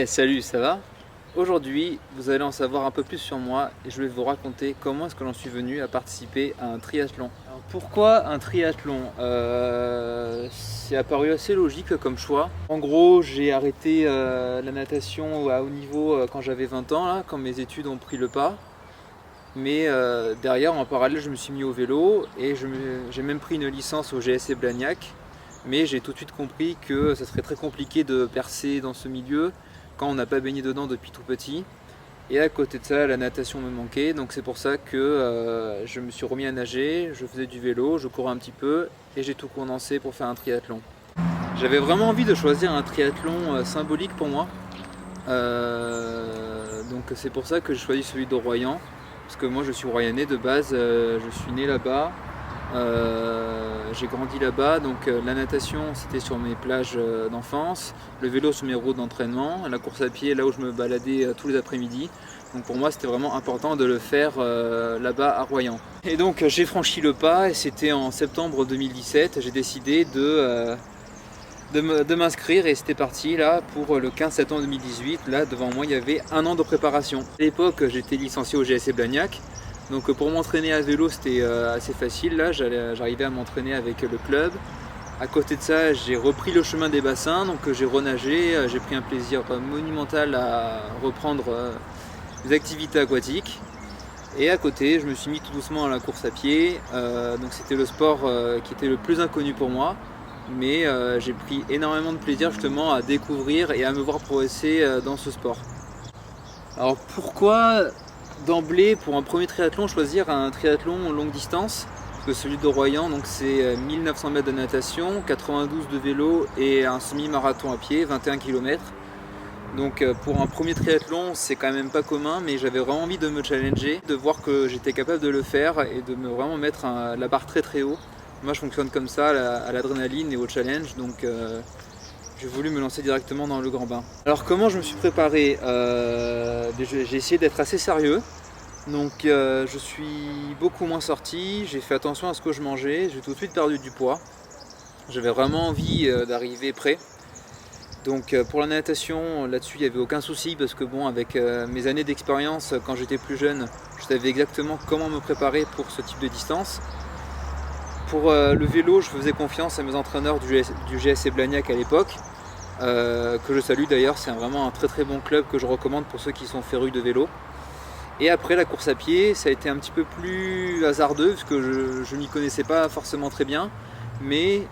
Salut, ça va? Aujourd'hui, vous allez en savoir un peu plus sur moi et je vais vous raconter comment est-ce que j'en suis venu à participer à un triathlon. Alors, pourquoi un triathlon? C'est apparu assez logique comme choix. En gros, j'ai arrêté la natation à haut niveau quand j'avais 20 ans, là, quand mes études ont pris le pas. Mais derrière, en parallèle, je me suis mis au vélo et j'ai même pris une licence au GSC Blagnac. Mais j'ai tout de suite compris que ça serait très compliqué de percer dans ce milieu quand on n'a pas baigné dedans depuis tout petit. Et à côté de ça, la natation me manquait, donc c'est pour ça que je me suis remis à nager, je faisais du vélo, je courais un petit peu et j'ai tout condensé pour faire un triathlon. J'avais vraiment envie de choisir un triathlon symbolique pour moi. Donc c'est pour ça que j'ai choisi celui de Royan, parce que moi je suis royanais de base, je suis né là-bas, j'ai grandi là-bas, donc la natation c'était sur mes plages d'enfance, le vélo sur mes routes d'entraînement, la course à pied là où je me baladais tous les après-midi. Donc pour moi c'était vraiment important de le faire là-bas à Royan. Et donc j'ai franchi le pas et c'était en septembre 2017, j'ai décidé de m'inscrire et c'était parti là pour le 15 septembre 2018. Là devant moi il y avait un an de préparation. À l'époque j'étais licencié au GSC Blagnac, donc pour m'entraîner à vélo c'était assez facile. Là j'arrivais à m'entraîner avec le club. À côté de ça j'ai repris le chemin des bassins, donc j'ai renagé, j'ai pris un plaisir monumental à reprendre les activités aquatiques. Et à côté je me suis mis tout doucement à la course à pied, donc c'était le sport qui était le plus inconnu pour moi. Mais j'ai pris énormément de plaisir justement à découvrir et à me voir progresser dans ce sport. Alors pourquoi d'emblée pour un premier triathlon choisir un triathlon longue distance? Parce que celui de Royan, donc c'est 1900 mètres de natation, 92 de vélo et un semi-marathon à pied, 21 km. Donc pour un premier triathlon c'est quand même pas commun, mais j'avais vraiment envie de me challenger, de voir que j'étais capable de le faire et de me vraiment mettre la barre très très haut. Moi je fonctionne comme ça à l'adrénaline et au challenge, donc j'ai voulu me lancer directement dans le grand bain. Alors comment je me suis préparé? J'ai essayé d'être assez sérieux, donc je suis beaucoup moins sorti, j'ai fait attention à ce que je mangeais, j'ai tout de suite perdu du poids. J'avais vraiment envie d'arriver prêt. Donc pour la natation, là-dessus il n'y avait aucun souci parce que bon, avec mes années d'expérience quand j'étais plus jeune, je savais exactement comment me préparer pour ce type de distance. Pour le vélo, je faisais confiance à mes entraîneurs du GSC Blagnac à l'époque, que je salue d'ailleurs, c'est vraiment un très très bon club que je recommande pour ceux qui sont férus de vélo. Et après la course à pied, ça a été un petit peu plus hasardeux parce que je n'y connaissais pas forcément très bien, mais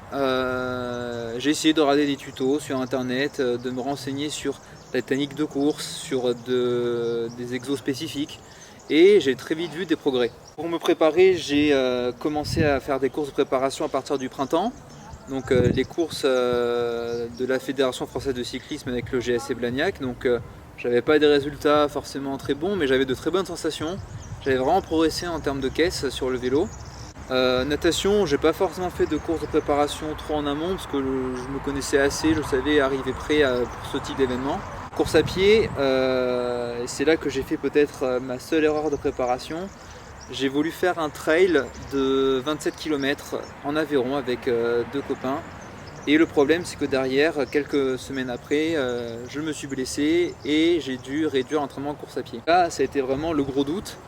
j'ai essayé de regarder des tutos sur internet, de me renseigner sur la technique de course, sur des exos spécifiques. Et j'ai très vite vu des progrès. Pour me préparer, j'ai commencé à faire des courses de préparation à partir du printemps. Donc les courses de la Fédération française de cyclisme avec le GSC Blagnac. Donc j'avais pas des résultats forcément très bons, mais j'avais de très bonnes sensations. J'avais vraiment progressé en termes de caisse sur le vélo. Natation, j'ai pas forcément fait de courses de préparation trop en amont parce que je me connaissais assez, je savais arriver prêt pour ce type d'événement. Course à pied, c'est là que j'ai fait peut-être ma seule erreur de préparation. J'ai voulu faire un trail de 27 km en Aveyron avec deux copains. Et le problème c'est que derrière, quelques semaines après, je me suis blessé et j'ai dû réduire l'entraînement en course à pied. Là, ça a été vraiment le gros doute.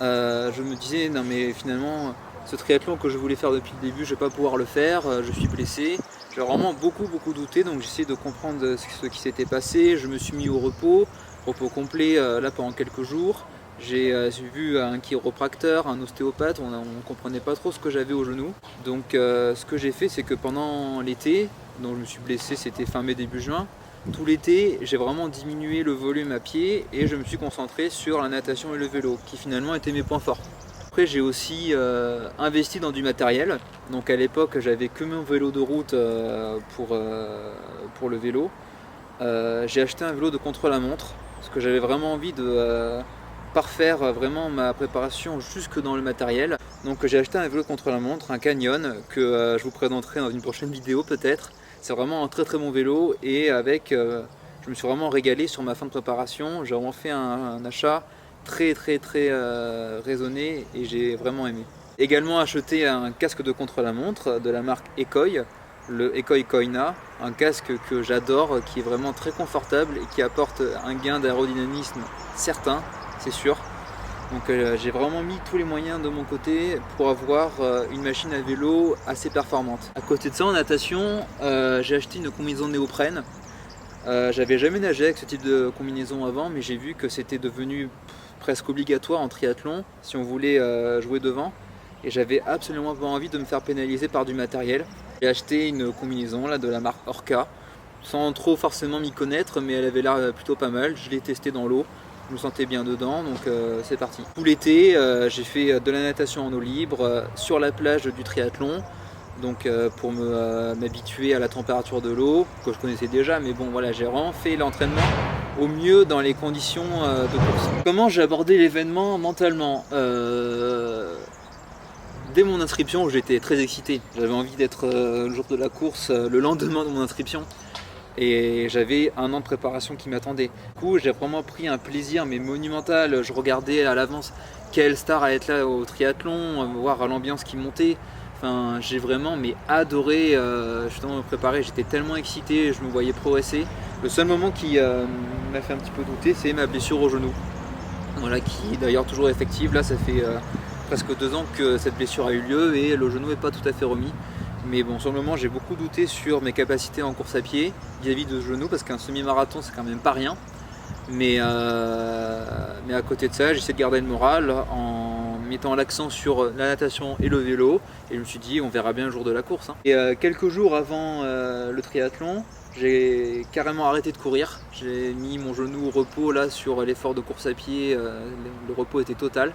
Je me disais, non mais finalement, ce triathlon que je voulais faire depuis le début, je vais pas pouvoir le faire, je suis blessé. J'ai vraiment beaucoup douté, donc j'ai essayé de comprendre ce qui s'était passé. Je me suis mis au repos complet là pendant quelques jours. J'ai vu un chiropracteur, un ostéopathe, on comprenait pas trop ce que j'avais au genou. Donc ce que j'ai fait c'est que pendant l'été, donc je me suis blessé, c'était fin mai début juin, tout l'été j'ai vraiment diminué le volume à pied et je me suis concentré sur la natation et le vélo qui finalement étaient mes points forts. Après j'ai aussi investi dans du matériel, donc à l'époque j'avais que mon vélo de route pour le vélo. J'ai acheté un vélo de contre-la-montre parce que j'avais vraiment envie de parfaire vraiment ma préparation jusque dans le matériel. Donc j'ai acheté un vélo contre-la-montre, un Canyon, que je vous présenterai dans une prochaine vidéo peut-être. C'est vraiment un très très bon vélo et avec, je me suis vraiment régalé sur ma fin de préparation. J'ai vraiment fait un achat très raisonné et j'ai vraiment aimé. Également acheté un casque de contre-la-montre de la marque Ecoy le Ekoi Koina, un casque que j'adore, qui est vraiment très confortable et qui apporte un gain d'aérodynamisme certain, c'est sûr. Donc j'ai vraiment mis tous les moyens de mon côté pour avoir une machine à vélo assez performante. À côté de ça, en natation, j'ai acheté une combinaison néoprène. J'avais jamais nagé avec ce type de combinaison avant, mais j'ai vu que c'était devenu presque obligatoire en triathlon si on voulait jouer devant. Et j'avais absolument pas envie de me faire pénaliser par du matériel. J'ai acheté une combinaison là, de la marque Orca, sans trop forcément m'y connaître, mais elle avait l'air plutôt pas mal. Je l'ai testé dans l'eau, je me sentais bien dedans, donc c'est parti. Tout l'été, j'ai fait de la natation en eau libre, sur la plage du triathlon, donc pour m'habituer à la température de l'eau, que je connaissais déjà, mais bon voilà, j'ai vraiment fait l'entraînement au mieux dans les conditions de course. Comment j'ai abordé l'événement mentalement? Dès mon inscription, j'étais très excité. J'avais envie d'être le jour de la course, le lendemain de mon inscription. Et j'avais un an de préparation qui m'attendait. Du coup, j'ai vraiment pris un plaisir mais monumental. Je regardais à l'avance quelle star allait être là au triathlon, voir l'ambiance qui montait. Enfin, j'ai vraiment adoré justement me préparer. J'étais tellement excité, je me voyais progresser. Le seul moment qui m'a fait un petit peu douter, c'est ma blessure au genou. Voilà, qui est d'ailleurs toujours effective. Là, ça fait presque 2 ans que cette blessure a eu lieu et le genou n'est pas tout à fait remis. Mais bon, sur le moment, j'ai beaucoup douté sur mes capacités en course à pied vis-à-vis de ce genou, parce qu'un semi-marathon, c'est quand même pas rien. Mais à côté de ça, j'essaie de garder le moral en mettant l'accent sur la natation et le vélo. Et je me suis dit, on verra bien le jour de la course. Et quelques jours avant le triathlon, j'ai carrément arrêté de courir. J'ai mis mon genou au repos là sur l'effort de course à pied. Le repos était total.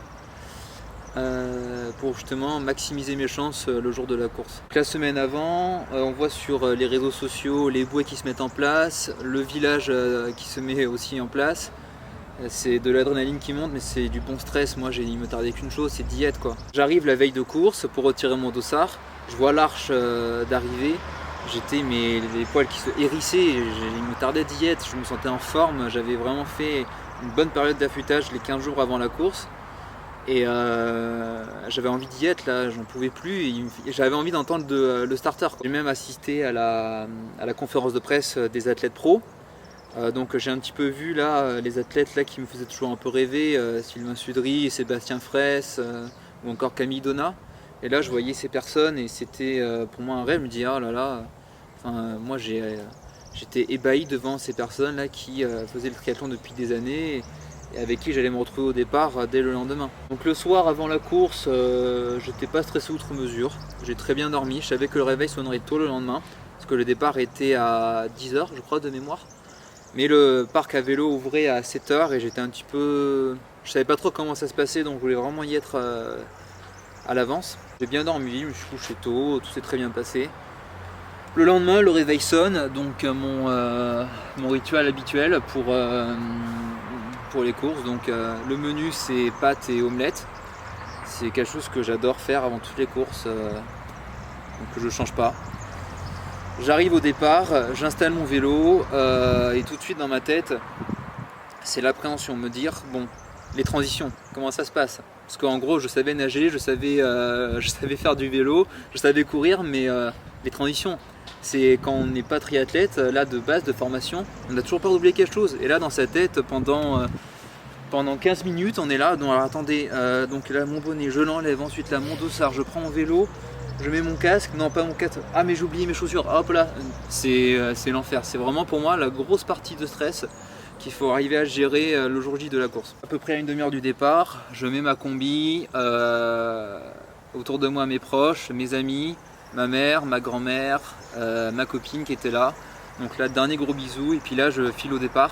Pour justement maximiser mes chances le jour de la course. La semaine avant, on voit sur les réseaux sociaux les bouées qui se mettent en place, le village qui se met aussi en place. C'est de l'adrénaline qui monte, mais c'est du bon stress. Moi, il me tardait qu'une chose, c'est d'y être quoi. J'arrive la veille de course pour retirer mon dossard, je vois l'arche d'arrivée, j'étais les poils qui se hérissaient, il me tardait d'y être, je me sentais en forme, j'avais vraiment fait une bonne période d'affûtage les 15 jours avant la course. Et j'avais envie d'y être là, j'en pouvais plus, et j'avais envie d'entendre le starter. J'ai même assisté à la conférence de presse des athlètes pros. Donc j'ai un petit peu vu là les athlètes là qui me faisaient toujours un peu rêver, Sylvain Sudry, Sébastien Fraisse ou encore Camille Donat. Et là je voyais ces personnes et c'était pour moi un rêve. Je me dis oh là là, moi j'étais ébahi devant ces personnes là qui faisaient le triathlon depuis des années. Et avec qui j'allais me retrouver au départ dès le lendemain. Donc le soir avant la course, j'étais pas stressé outre mesure, j'ai très bien dormi, je savais que le réveil sonnerait tôt le lendemain, parce que le départ était à 10h je crois de mémoire. Mais le parc à vélo ouvrait à 7h et j'étais un petit peu... Je savais pas trop comment ça se passait, donc je voulais vraiment y être à l'avance. J'ai bien dormi, je me suis couché tôt, tout s'est très bien passé. Le lendemain, le réveil sonne, donc mon rituel habituel pour les courses. Donc le menu c'est pâtes et omelettes. C'est quelque chose que j'adore faire avant toutes les courses, donc je ne change pas. J'arrive au départ, j'installe mon vélo et tout de suite dans ma tête c'est l'appréhension, me dire bon, les transitions, comment ça se passe? Parce qu'en gros je savais nager, je savais faire du vélo, je savais courir, mais les transitions, c'est quand on n'est pas triathlète, là de base, de formation, on a toujours peur d'oublier quelque chose. Et là dans sa tête, pendant 15 minutes, on est là, donc alors attendez, donc là mon bonnet, je l'enlève, ensuite là mon dossard, je prends mon vélo, je mets mon casque, non pas mon casque, ah mais j'ai oublié mes chaussures, hop là, c'est l'enfer. C'est vraiment pour moi la grosse partie de stress qu'il faut arriver à gérer le jour J de la course. À peu près à une demi-heure du départ, je mets ma combi, autour de moi mes proches, mes amis, ma mère, ma grand-mère, ma copine qui était là. Donc là, dernier gros bisou, et puis là je file au départ.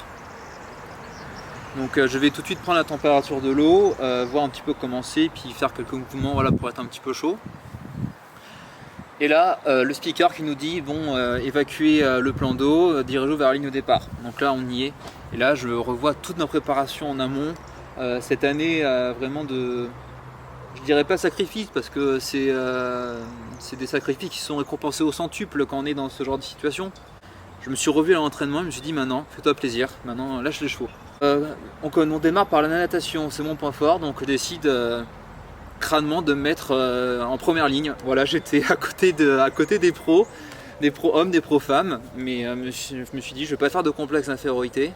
Donc je vais tout de suite prendre la température de l'eau, voir un petit peu comment c'est, puis faire quelques mouvements voilà, pour être un petit peu chaud. Et là, le speaker qui nous dit bon, évacuez le plan d'eau, dirigez-vous vers la ligne de départ. Donc là, on y est. Et là, je revois toute ma préparation en amont. Cette année, vraiment de... Je dirais pas sacrifice, parce que c'est des sacrifices qui sont récompensés au centuple quand on est dans ce genre de situation. Je me suis revu à l'entraînement, je me suis dit maintenant, fais-toi plaisir, maintenant lâche les chevaux. On démarre par la natation, c'est mon point fort, donc je décide crânement de me mettre en première ligne. Voilà, j'étais à côté des pros, des pros hommes, des pros femmes, mais je me suis dit je vais pas faire de complexe d'infériorité.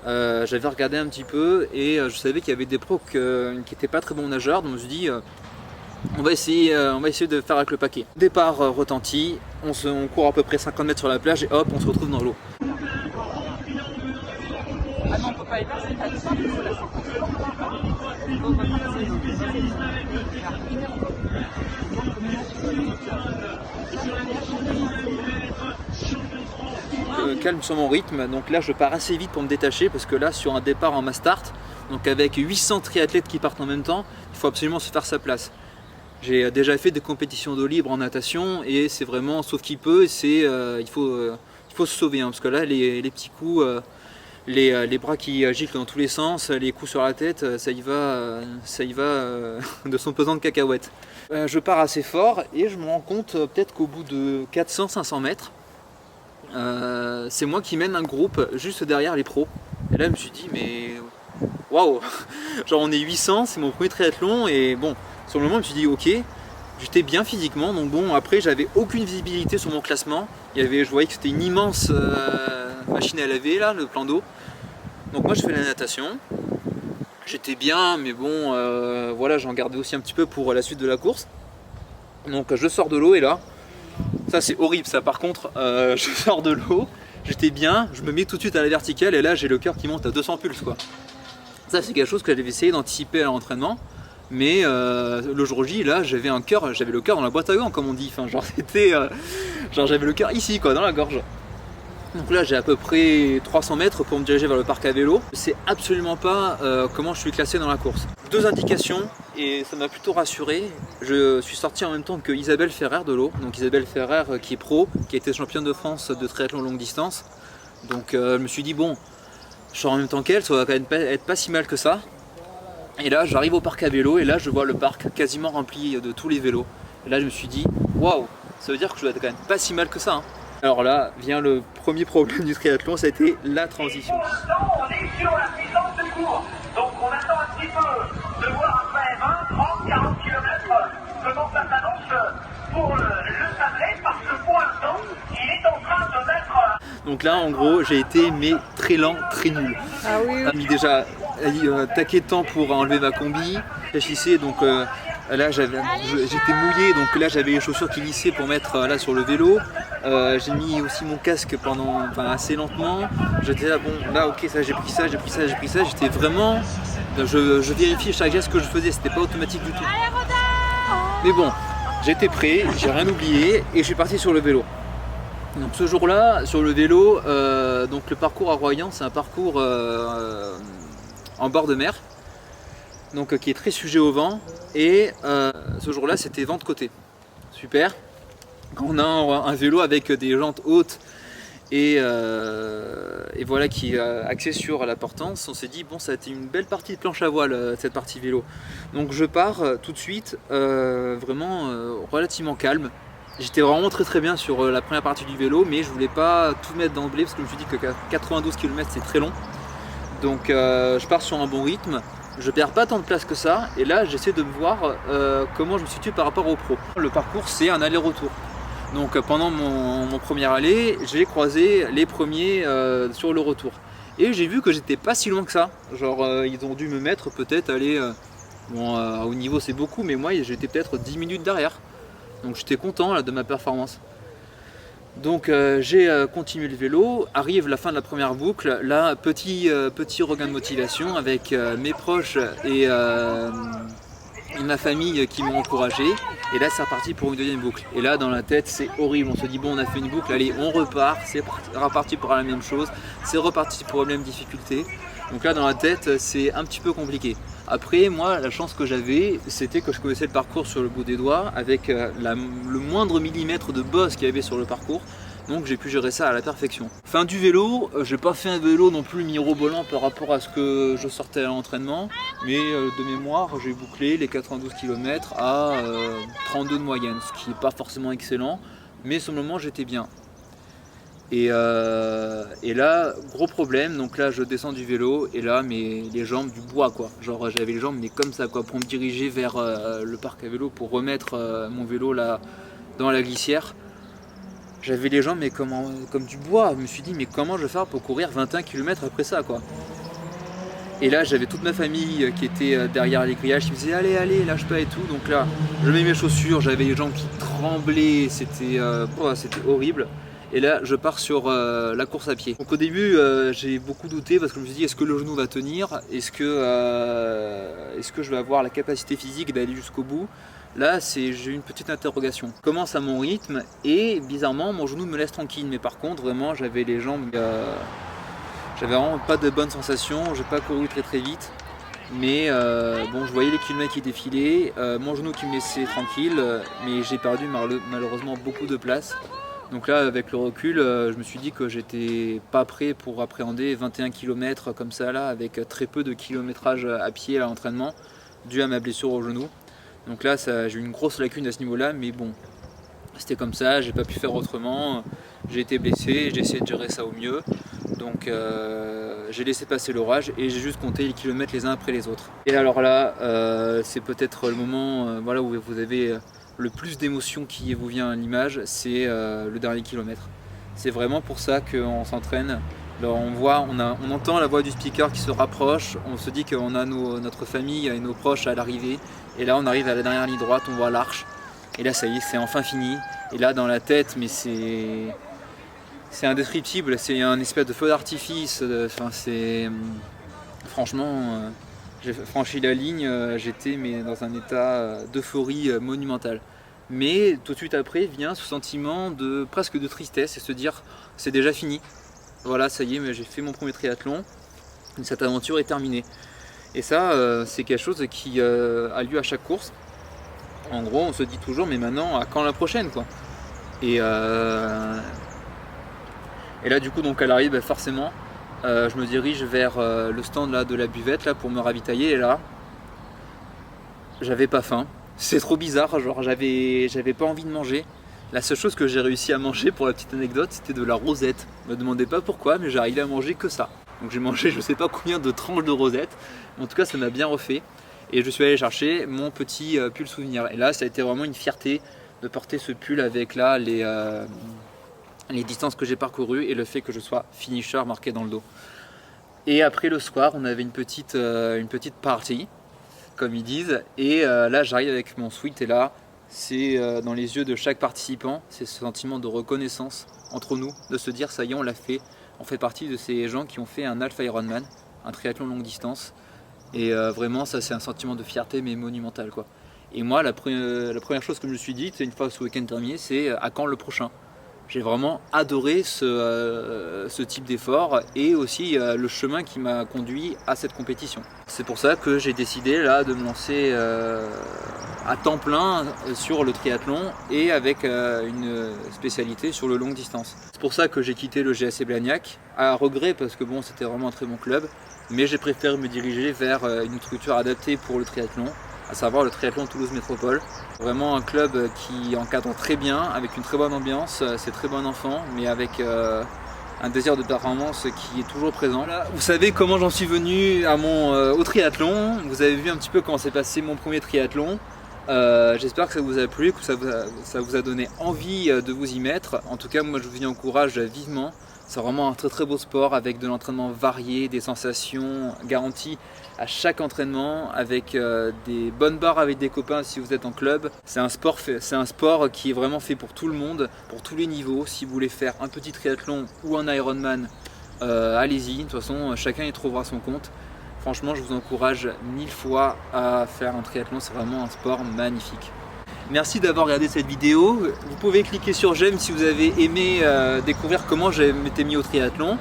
J'avais regardé un petit peu et je savais qu'il y avait des pros qui n'étaient pas très bons nageurs, donc je me suis dit on va essayer de faire avec le paquet. Départ retenti, on court à peu près 50 mètres sur la plage et hop, on se retrouve dans l'eau. Ah non, on peut pas y passer, t'as le sang, c'est la sortie. Calme sur mon rythme, donc là je pars assez vite pour me détacher parce que là sur un départ en mass start, donc avec 800 triathlètes qui partent en même temps, il faut absolument se faire sa place. J'ai déjà fait des compétitions d'eau libre en natation et c'est vraiment sauf qui peut, il faut se sauver hein, parce que là les petits coups, les bras qui giclent dans tous les sens, les coups sur la tête, ça y va de son pesant de cacahuètes. Je pars assez fort et je me rends compte peut-être qu'au bout de 400-500 mètres, c'est moi qui mène un groupe juste derrière les pros. Et là je me suis dit mais waouh, genre on est 800, c'est mon premier triathlon et bon, sur le moment je me suis dit ok, j'étais bien physiquement donc bon après j'avais aucune visibilité sur mon classement. Je voyais que c'était une immense machine à laver là, le plan d'eau. Donc moi je fais la natation, j'étais bien mais bon voilà j'en gardais aussi un petit peu pour la suite de la course. Donc je sors de l'eau et là, ça c'est horrible ça par contre, je sors de l'eau, j'étais bien, je me mets tout de suite à la verticale et là j'ai le cœur qui monte à 200 pulses quoi. Ça c'est quelque chose que j'avais essayé d'anticiper à l'entraînement, mais le jour J là j'avais le cœur dans la boîte à gants comme on dit, enfin genre c'était, genre j'avais le cœur ici quoi, dans la gorge. Donc là j'ai à peu près 300 mètres pour me diriger vers le parc à vélo. Je sais absolument pas comment je suis classé dans la course. 2 indications et ça m'a plutôt rassuré. Je suis sorti en même temps que Isabelle Ferrer de l'eau. Donc Isabelle Ferrer qui est pro, qui a été championne de France de triathlon longue distance. Donc je me suis dit bon, je sors en même temps qu'elle, ça va quand même être pas si mal que ça. Et là j'arrive au parc à vélo et là je vois le parc quasiment rempli de tous les vélos. Et là je me suis dit waouh, ça veut dire que je dois être quand même pas si mal que ça hein. Alors là vient le premier problème du triathlon, ça a été la transition. Pour l'instant, on est sur la puissance de cours. Donc on attend un petit peu de voir après 20, 30, 40 km comment ça s'annonce pour le Sablé parce que pour l'instant, il est en train de mettre... Donc là en gros j'ai été mais très lent, très nul. Ah oui, J'ai mis déjà taquet de temps pour enlever ma combi, réfléchissez donc là j'étais mouillé donc là j'avais les chaussures qui lissaient pour mettre là sur le vélo. J'ai mis aussi mon casque assez lentement. J'étais là bon là ok ça j'ai pris ça, j'étais vraiment, je vérifiais chaque geste que je faisais, c'était pas automatique du tout. Mais bon, j'étais prêt, j'ai rien oublié et je suis parti sur le vélo. Donc ce jour-là, sur le vélo, donc le parcours à Royan, c'est un parcours en bord de mer, donc qui est très sujet au vent. Et ce jour-là, c'était vent de côté. Super. Quand on a un vélo avec des jantes hautes et voilà qui est axé sur la portance, on s'est dit bon, ça a été une belle partie de planche à voile cette partie vélo. Donc je pars tout de suite, vraiment relativement calme. J'étais vraiment très bien sur la première partie du vélo, mais je voulais pas tout mettre d'emblée parce que je me suis dit que 92 km c'est très long. Donc je pars sur un bon rythme, je perds pas tant de place que ça, et là j'essaie de voir comment je me situe par rapport au pro. Le parcours c'est un aller-retour. Donc pendant mon premier aller, j'ai croisé les premiers sur le retour. Et j'ai vu que j'étais pas si loin que ça. Genre ils ont dû me mettre peut-être aller, au niveau c'est beaucoup, mais moi j'étais peut-être 10 minutes derrière. Donc j'étais content là, de ma performance. Donc j'ai continué le vélo, arrive la fin de la première boucle, là petit regain de motivation avec mes proches et ma famille qui m'ont encouragé. Et là c'est reparti pour une deuxième boucle. Et là dans la tête c'est horrible, on se dit bon on a fait une boucle, allez on repart, c'est reparti pour la même chose, c'est reparti pour la même difficulté. Donc là dans la tête c'est un petit peu compliqué. Après moi la chance que j'avais c'était que je connaissais le parcours sur le bout des doigts avec le moindre millimètre de bosse qu'il y avait sur le parcours. Donc j'ai pu gérer ça à la perfection. Fin du vélo, j'ai pas fait un vélo non plus mirobolant par rapport à ce que je sortais à l'entraînement, mais de mémoire j'ai bouclé les 92 km à 32 de moyenne, ce qui n'est pas forcément excellent, mais sur le moment j'étais bien. Et là, gros problème, donc là je descends du vélo et là les jambes du bois quoi. Genre j'avais les jambes mais comme ça quoi, pour me diriger vers le parc à vélo pour remettre mon vélo là dans la glissière. j'avais les jambes mais comme du bois. Je me suis dit mais comment je vais faire pour courir 21 km après ça quoi. Et là j'avais toute ma famille qui était derrière les grillages qui me disait allez lâche pas et tout. Donc là je mets mes chaussures, j'avais les jambes qui tremblaient, c'était horrible. Et là je pars sur la course à pied. Donc au début j'ai beaucoup douté parce que je me suis dit est-ce que le genou va tenir, est-ce que je vais avoir la capacité physique d'aller jusqu'au bout. Là j'ai eu une petite interrogation. Je commence à mon rythme et bizarrement mon genou me laisse tranquille, mais par contre vraiment j'avais les jambes, j'avais vraiment pas de bonnes sensations, j'ai pas couru très vite. Mais bon, je voyais les kilomètres qui défilaient, mon genou qui me laissait tranquille, mais j'ai perdu malheureusement beaucoup de place. Donc là avec le recul, je me suis dit que j'étais pas prêt pour appréhender 21 km comme ça là, avec très peu de kilométrage à pied à l'entraînement, dû à ma blessure au genou. Donc là j'ai eu une grosse lacune à ce niveau là, mais bon, c'était comme ça, j'ai pas pu faire autrement, j'ai été blessé, j'ai essayé de gérer ça au mieux. Donc j'ai laissé passer l'orage et j'ai juste compté les kilomètres les uns après les autres. Et alors là, c'est peut-être le moment voilà, où vous avez le plus d'émotion qui vous vient à l'image, c'est le dernier kilomètre. C'est vraiment pour ça qu'on s'entraîne. Alors on entend la voix du speaker qui se rapproche, on se dit qu'on a notre famille et nos proches à l'arrivée. Et là on arrive à la dernière ligne droite, on voit l'arche. Et là ça y est, c'est enfin fini. Et là dans la tête, mais c'est indescriptible, c'est un espèce de feu d'artifice. Franchement, j'ai franchi la ligne, j'étais dans un état d'euphorie monumentale. Mais tout de suite après vient ce sentiment presque de tristesse et se dire c'est déjà fini. Voilà, ça y est, mais j'ai fait mon premier triathlon, cette aventure est terminée. Et ça, c'est quelque chose qui a lieu à chaque course. En gros, on se dit toujours mais maintenant, à quand la prochaine quoi. Et là du coup donc à l'arrivée forcément je me dirige vers le stand là, de la buvette là, pour me ravitailler et là j'avais pas faim, c'est trop bizarre, genre j'avais pas envie de manger. La seule chose que j'ai réussi à manger pour la petite anecdote c'était de la rosette. Me demandez pas pourquoi mais j'ai arrivé à manger que ça. Donc j'ai mangé je sais pas combien de tranches de rosette, mais en tout cas ça m'a bien refait et je suis allé chercher mon petit pull souvenir. Et là ça a été vraiment une fierté de porter ce pull avec là les distances que j'ai parcourues et le fait que je sois finisher marqué dans le dos. Et après le soir, on avait une petite party, comme ils disent, et là j'arrive avec mon sweat et là, c'est dans les yeux de chaque participant, c'est ce sentiment de reconnaissance entre nous, de se dire ça y est, on l'a fait, on fait partie de ces gens qui ont fait un Half Ironman, un triathlon longue distance, et vraiment ça c'est un sentiment de fierté mais monumental quoi. Et moi la première chose que je me suis dit, une fois ce week-end terminé, c'est à quand le prochain? J'ai vraiment adoré ce type d'effort et aussi le chemin qui m'a conduit à cette compétition. C'est pour ça que j'ai décidé là de me lancer à temps plein sur le triathlon et avec une spécialité sur le longue distance. C'est pour ça que j'ai quitté le GAC Blagnac, à regret parce que bon, c'était vraiment un très bon club, mais j'ai préféré me diriger vers une structure adaptée pour le triathlon, à savoir le triathlon Toulouse Métropole. Vraiment un club qui encadre très bien, avec une très bonne ambiance, c'est très bon enfant, mais avec un désir de performance qui est toujours présent. Voilà, vous savez comment j'en suis venu au triathlon, vous avez vu un petit peu comment s'est passé mon premier triathlon. J'espère que ça vous a plu, que ça vous a donné envie de vous y mettre. En tout cas, moi je vous y encourage vivement. C'est vraiment un très beau sport avec de l'entraînement varié, des sensations garanties à chaque entraînement, avec des bonnes barres avec des copains si vous êtes en club. C'est un sport qui est vraiment fait pour tout le monde, pour tous les niveaux. Si vous voulez faire un petit triathlon ou un Ironman, allez-y. De toute façon, chacun y trouvera son compte. Franchement, je vous encourage 1000 fois à faire un triathlon. C'est vraiment un sport magnifique. Merci d'avoir regardé cette vidéo. Vous pouvez cliquer sur j'aime si vous avez aimé découvrir comment je m'étais mis au triathlon.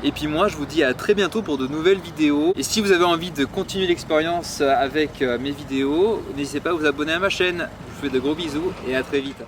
Et puis moi je vous dis à très bientôt pour de nouvelles vidéos. Et si vous avez envie de continuer l'expérience avec mes vidéos, n'hésitez pas à vous abonner à ma chaîne. Je vous fais de gros bisous et à très vite.